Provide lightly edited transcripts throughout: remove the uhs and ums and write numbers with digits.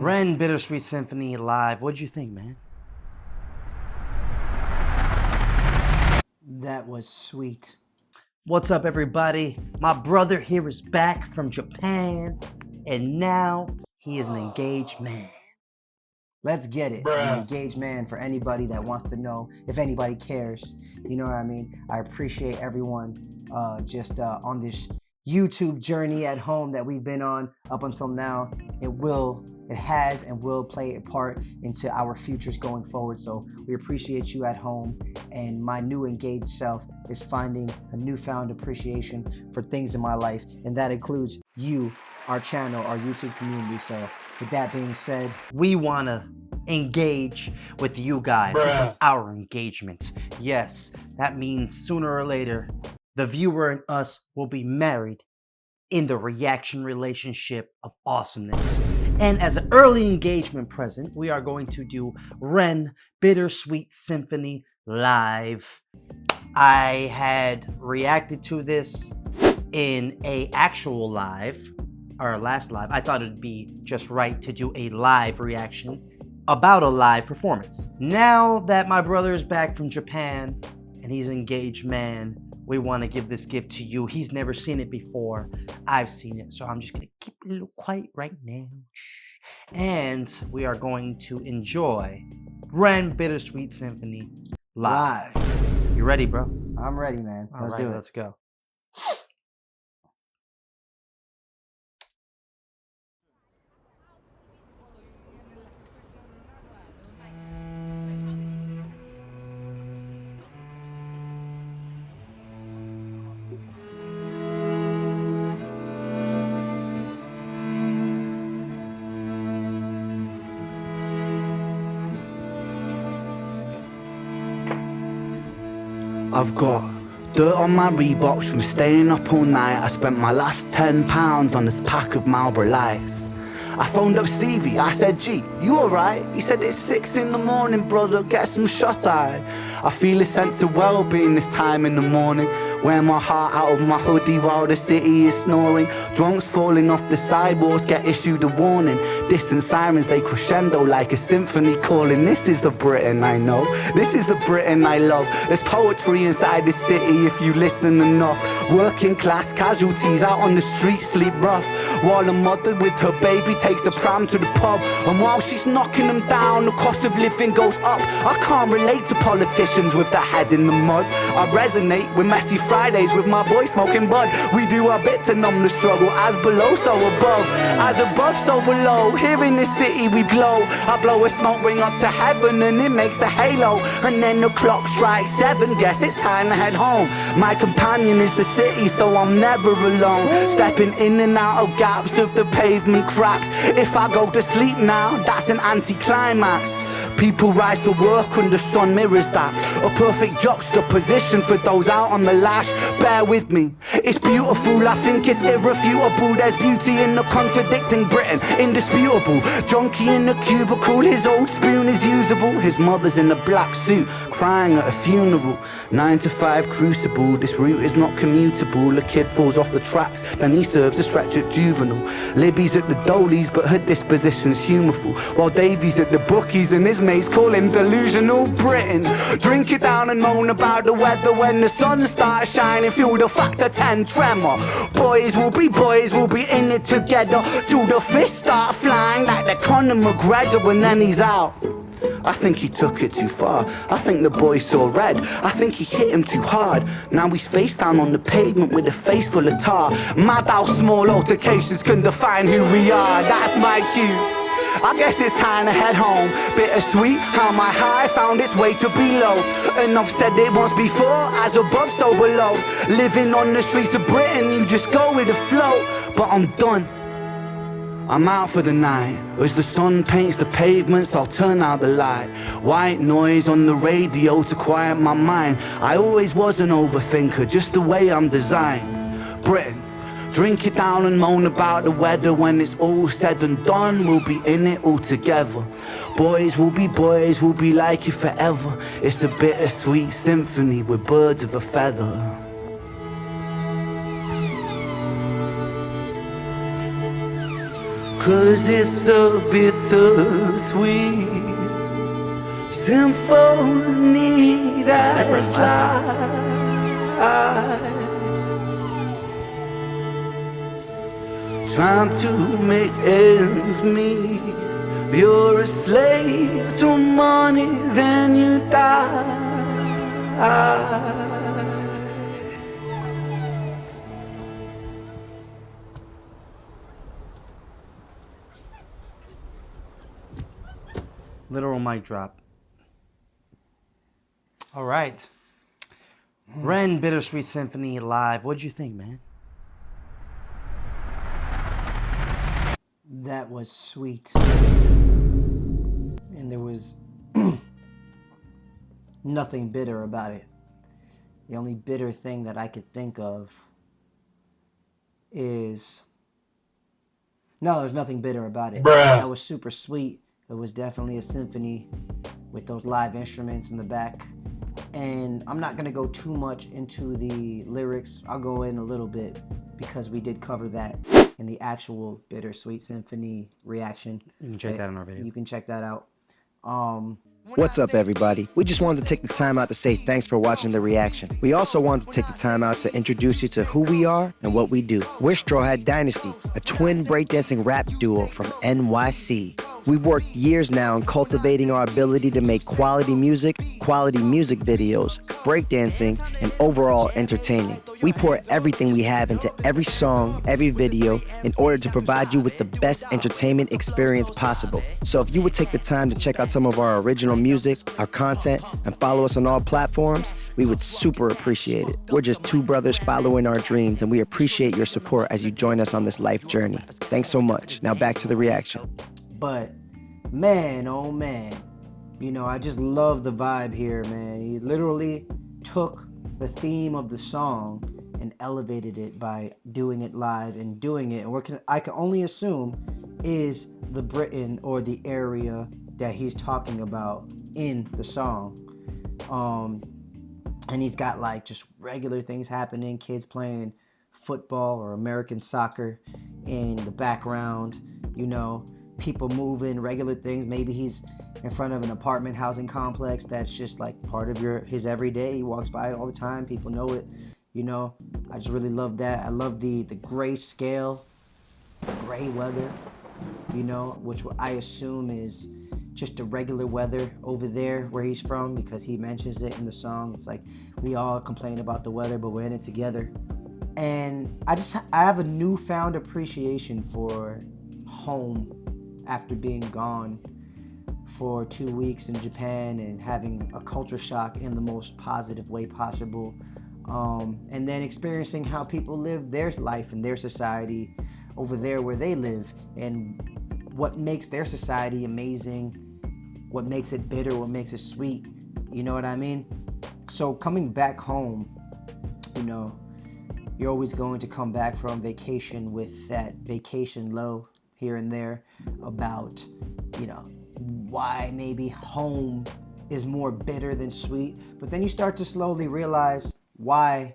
Ren Bittersweet Symphony live. What'd you think, man? That was sweet. What's up, everybody? My brother here is back from Japan, and now he is an engaged man. Let's get it. An engaged man for anybody that wants to know, if anybody cares. You know what I mean? I appreciate everyone on this YouTube journey at home that we've been on up until now. It has and will play a part into our futures going forward. So we appreciate you at home, and my new engaged self is finding a newfound appreciation for things in my life, and that includes you, our channel, our YouTube community. So with that being said, we want to engage with you guys. This is our engagement. Yes, that means sooner or later, the viewer and us will be married in the reaction relationship of awesomeness. And as an early engagement present, we are going to do Ren Bittersweet Symphony live. I had reacted to this in a actual live, our last live. I thought it'd be just right to do a live reaction about a live performance. Now that my brother is back from Japan and he's an engaged man, we want to give this gift to you. He's never seen it before. I've seen it, so I'm just gonna keep it a little quiet right now. And we are going to enjoy Ren Bittersweet Symphony live. You ready, bro? I'm ready, man. Let's do it. Let's go. I've got dirt on my Reeboks from staying up all night. I spent my last £10 on this pack of Marlboro Lights. I phoned up Stevie, I said, G, you alright? He said, it's 6 in the morning, brother, get some shut-eye. I feel a sense of well-being this time in the morning. Wear my heart out of my hoodie while the city is snoring. Drunks falling off the sidewalks get issued a warning. Distant sirens, they crescendo like a symphony calling. This is the Britain I know, this is the Britain I love. There's poetry inside the city if you listen enough. Working class casualties out on the street sleep rough, while a mother with her baby takes a pram to the pub. And while she's knocking them down, the cost of living goes up. I can't relate to politicians with their head in the mud. I resonate with messy Fridays with my boy smoking bud. We do our bit to numb the struggle, as below so above, as above so below. Here in the city we glow. I blow a smoke ring up to heaven and it makes a halo. And then the clock strikes 7, guess it's time to head home. My companion is the city, so I'm never alone. Stepping in and out of gaps of the pavement cracks. If I go to sleep now, that's an anticlimax. People rise to work and the sun mirrors that. A perfect juxtaposition for those out on the lash. Bear with me, it's beautiful, I think it's irrefutable. There's beauty in the contradicting Britain, indisputable. Junkie in the cubicle, his old spoon is usable. His mother's in a black suit, crying at a funeral. 9 to 5 crucible, this route is not commutable. A kid falls off the tracks, then he serves a stretch at juvenile. Libby's at the Dolies, but her disposition's humorful. While Davy's at the bookies and his mates call him delusional. Britain, drink it down and moan about the weather when the sun starts shining. Feel the factor 10 tremor. Boys will be in it together till the fists start flying like the Conor McGregor, and then he's out. I think he took it too far. I think the boy saw red. I think he hit him too hard. Now he's face down on the pavement with a face full of tar. Mad how small altercations can define who we are. That's my cue. I guess it's time to head home. Bittersweet how my high found its way to below. And I've said it once before, as above so below. Living on the streets of Britain, you just go with the flow. But I'm done, I'm out for the night. As the sun paints the pavements, I'll turn out the light. White noise on the radio to quiet my mind. I always was an overthinker, just the way I'm designed. Britain, drink it down and moan about the weather. When it's all said and done, we'll be in it all together. Boys, we'll be like you forever. It's a bittersweet symphony with birds of a feather. 'cause it's a bittersweet symphony that's life. Trying to make ends meet. You're a slave to money, then you die. Literal mic drop. All right. Ren, Bittersweet Symphony live. What'd you think, man? That was sweet. And there was nothing bitter about it. The only bitter thing that I could think of is... No, there's nothing bitter about it. That was super sweet. It was definitely a symphony with those live instruments in the back. And I'm not going to go too much into the lyrics. I'll go in a little bit because we did cover that in the actual Bittersweet Symphony reaction. You can check that in our video. You can check that out. What's up, everybody? We just wanted to take the time out to say thanks for watching the reaction. We also wanted to take the time out to introduce you to who we are and what we do. We're Strawhat Dynasty, a twin breakdancing rap duo from NYC. We've worked years now in cultivating our ability to make quality music videos, breakdancing, and overall entertaining. We pour everything we have into every song, every video, in order to provide you with the best entertainment experience possible. So if you would take the time to check out some of our original music, our content, and follow us on all platforms, we would super appreciate it. We're just two brothers following our dreams, and we appreciate your support as you join us on this life journey. Thanks so much. Now back to the reaction. But man, oh man, you know, I just love the vibe here, man. He literally took the theme of the song and elevated it by doing it live and doing it. And I can only assume is the Britain or the area that he's talking about in the song. And he's got like just regular things happening, kids playing football or American soccer in the background, you know, people moving, regular things. Maybe he's in front of an apartment housing complex that's just like part of his everyday. He walks by it all the time. People know it, you know. I just really love that. I love the gray scale, the gray weather, you know, which I assume is just the regular weather over there where he's from, because he mentions it in the song. It's like we all complain about the weather, but we're in it together. And I have a newfound appreciation for home after being gone for 2 weeks in Japan and having a culture shock in the most positive way possible. And then experiencing how people live their life and their society over there where they live, and what makes their society amazing, what makes it bitter, what makes it sweet, you know what I mean? So coming back home, you know, you're always going to come back from vacation with that vacation low here and there about, you know, why maybe home is more bitter than sweet. But then you start to slowly realize why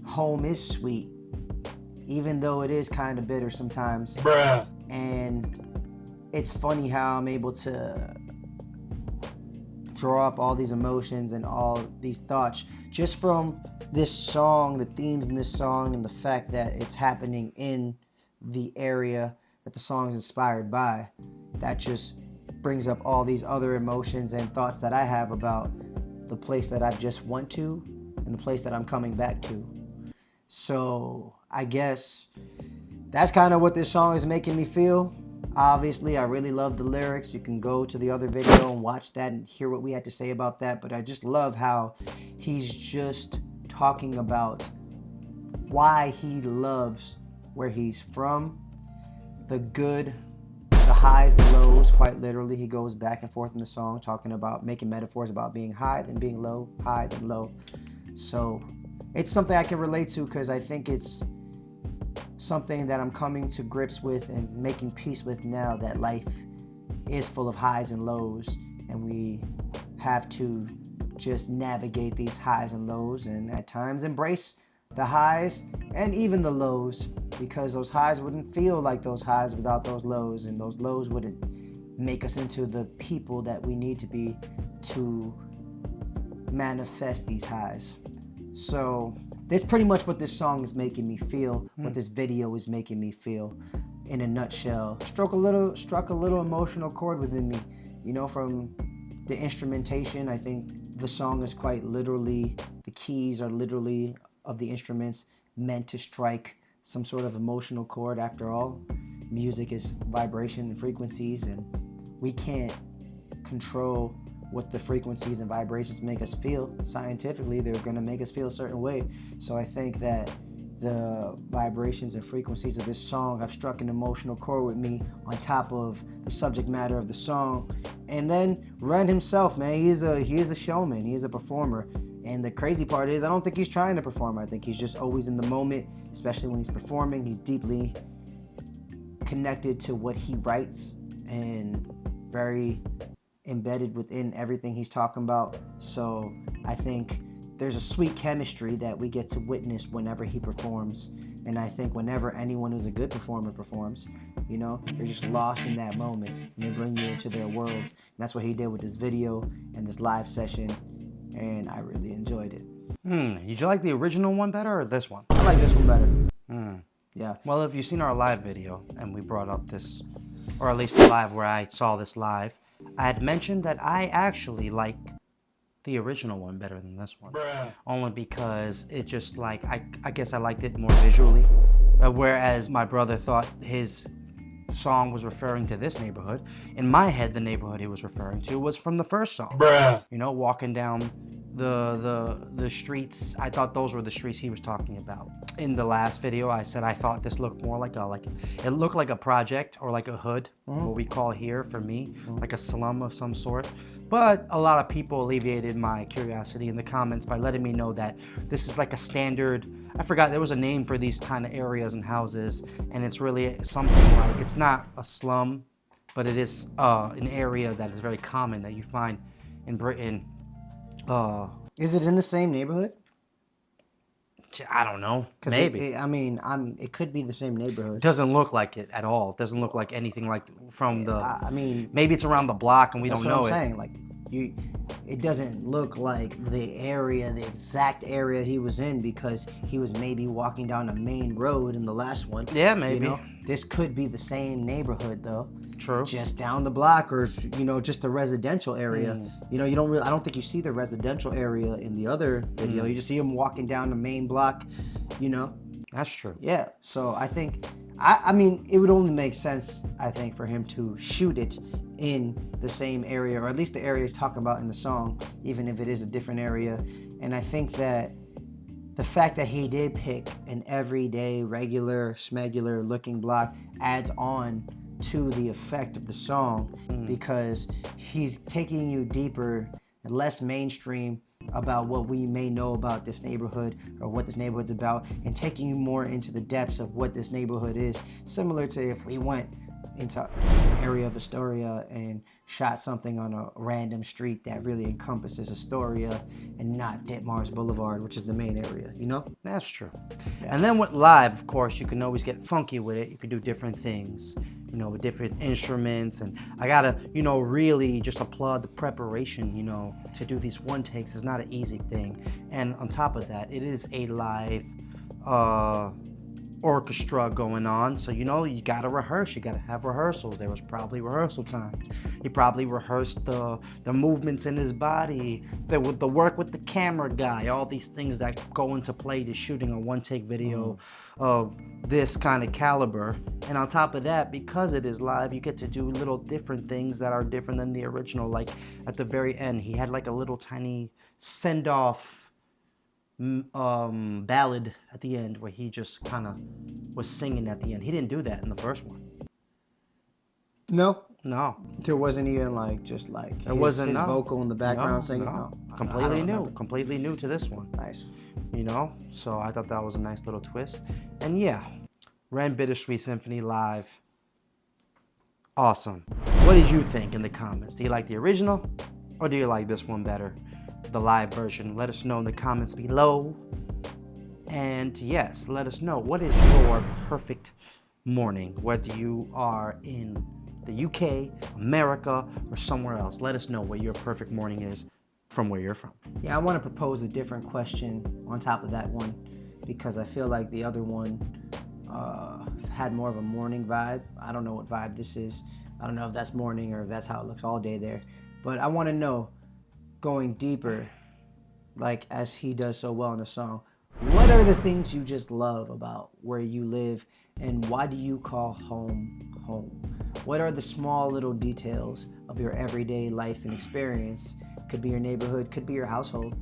home is sweet, even though it is kind of bitter sometimes. Bruh. And it's funny how I'm able to draw up all these emotions and all these thoughts just from this song, the themes in this song, and the fact that it's happening in the area that the song is inspired by. That just brings up all these other emotions and thoughts that I have about the place that I've just went to and the place that I'm coming back to. So I guess that's kind of what this song is making me feel. Obviously, I really love the lyrics. You can go to the other video and watch that and hear what we had to say about that. But I just love how he's just talking about why he loves where he's from, the good, the highs, the lows. Quite literally, he goes back and forth in the song talking about making metaphors about being high, then being low, high, then low. So it's something I can relate to, because I think it's something that I'm coming to grips with and making peace with now, that life is full of highs and lows, and we have to just navigate these highs and lows, and at times embrace the highs and even the lows, because those highs wouldn't feel like those highs without those lows, and those lows wouldn't make us into the people that we need to be to manifest these highs. So that's pretty much what this song is making me feel, what this video is making me feel in a nutshell. Struck a little emotional chord within me, you know, from the instrumentation. I think the song is quite literally, the keys are literally of the instruments meant to strike some sort of emotional chord. After all, music is vibration and frequencies, and we can't control what the frequencies and vibrations make us feel. Scientifically, they're going to make us feel a certain way. So I think that the vibrations and frequencies of this song have struck an emotional chord with me, on top of the subject matter of the song. And then Ren himself, man, he is a showman, he is a performer. And the crazy part is, I don't think he's trying to perform. I think he's just always in the moment, especially when he's performing. He's deeply connected to what he writes and very embedded within everything he's talking about. So I think there's a sweet chemistry that we get to witness whenever he performs. And I think whenever anyone who's a good performer performs, you know, you're just lost in that moment, and they bring you into their world. And that's what he did with this video and this live session, and I really enjoyed it. Did you like the original one better or this one? I like this one better. Yeah. Well, if you've seen our live video, and we brought up this, or at least the live where I saw this live, I had mentioned that I actually like the original one better than this one. Only because it just like, I guess I liked it more visually. Whereas my brother thought his song was referring to this neighborhood. In my head, the neighborhood he was referring to was from the first song. You know, walking down the streets. I thought those were the streets he was talking about. In the last video, I said I thought this looked more like it looked like a project or like a hood, what we call here for me, like a slum of some sort. But a lot of people alleviated my curiosity in the comments by letting me know that this is like a standard, I forgot there was a name for these kind of areas and houses, and it's really something like, it's not a slum, but it is an area that is very common that you find in Britain. Is it in the same neighborhood? I don't know. Maybe. It could be the same neighborhood. It doesn't look like it at all. It doesn't look like anything like from the. Maybe it's around the block and we don't know it. That's what I'm saying. It doesn't look like the exact area he was in, because he was maybe walking down a main road in the last one. Yeah, maybe. You know? This could be the same neighborhood though. True. Just down the block, or just the residential area. I don't think you see the residential area in the other video. You just see him walking down the main block. That's true. Yeah. So I think, it would only make sense, I think, for him to shoot it in the same area, or at least the area he's talking about in the song, even if it is a different area. And I think that the fact that he did pick an everyday, regular, smegular looking block adds on to the effect of the song, because he's taking you deeper and less mainstream about what we may know about this neighborhood or what this neighborhood's about, and taking you more into the depths of what this neighborhood is, similar to if we went into an area of Astoria and shot something on a random street that really encompasses Astoria and not Ditmars Boulevard, which is the main area, That's true. Yeah. And then with live, of course, you can always get funky with it. You can do different things, with different instruments. And I gotta, really just applaud the preparation, to do these one takes is not an easy thing. And on top of that, it is a live orchestra going on, so you gotta rehearse. You gotta have rehearsals. There was probably rehearsal times. He probably rehearsed the movements in his body, the work with the camera guy, all these things that go into play to shooting a one-take video of this kind of caliber. And on top of that, because it is live, you get to do little different things that are different than the original. Like at the very end, he had like a little tiny send-off ballad at the end where he just kind of was singing at the end. He didn't do that in the first one. No. There wasn't even his vocal in the background singing. No. Completely new to this one. Nice. So I thought that was a nice little twist. And yeah, Ren Sweet Symphony live. Awesome. What did you think in the comments? Do you like the original or do you like this one better? The live version. Let us know in the comments below. And yes, let us know, what is your perfect morning, whether you are in the UK, America, or somewhere else. Let us know what your perfect morning is from where you're from. Yeah, I want to propose a different question on top of that one, because I feel like the other one had more of a morning vibe. I don't know what vibe this is. I don't know if that's morning or if that's how it looks all day there. But I want to know, going deeper, like as he does so well in the song, what are the things you just love about where you live, and why do you call home home? What are the small little details of your everyday life and experience? Could be your neighborhood, could be your household,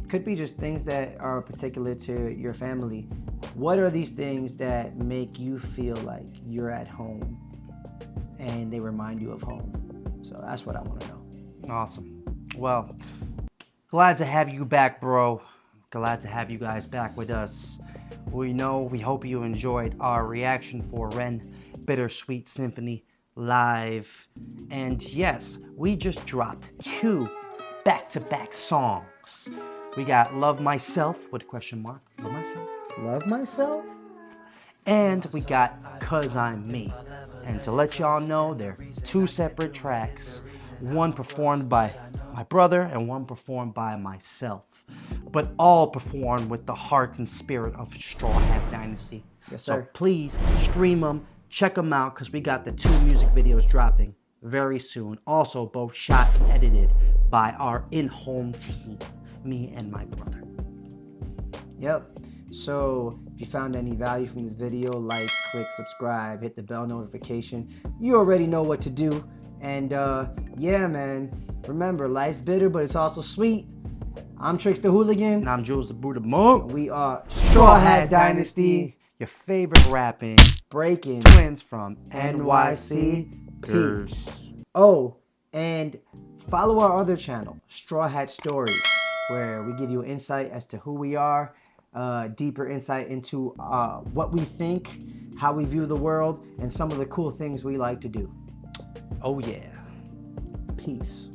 could be just things that are particular to your family. What are these things that make you feel like you're at home and they remind you of home? So that's what I want to know. Awesome. Well, glad to have you back, bro. Glad to have you guys back with us. We hope you enjoyed our reaction for Ren Bittersweet Symphony live. And yes, we just dropped 2 back-to-back songs. We got Love Myself with a question mark. Love Myself. Love myself? And we got 'Cause I'm Me. And to let y'all know, they're 2 separate tracks. One performed by my brother and one performed by myself. But all performed with the heart and spirit of Strawhat Dynasty. Yes, sir. So please stream them, check them out, because we got the 2 music videos dropping very soon. Also, both shot and edited by our in-home team, me and my brother. Yep. So if you found any value from this video, like, click, subscribe, hit the bell notification. You already know what to do. And yeah, man, remember, life's bitter, but it's also sweet. I'm Trickster Hooligan. And I'm Jules the Buddha Monk. We are Strawhat Dynasty. Your favorite rapping Breaking twins from NYC. NYC. Peace. Oh, and follow our other channel, Strawhat Stories, where we give you insight as to who we are, deeper insight into what we think, how we view the world, and some of the cool things we like to do. Oh yeah. Peace.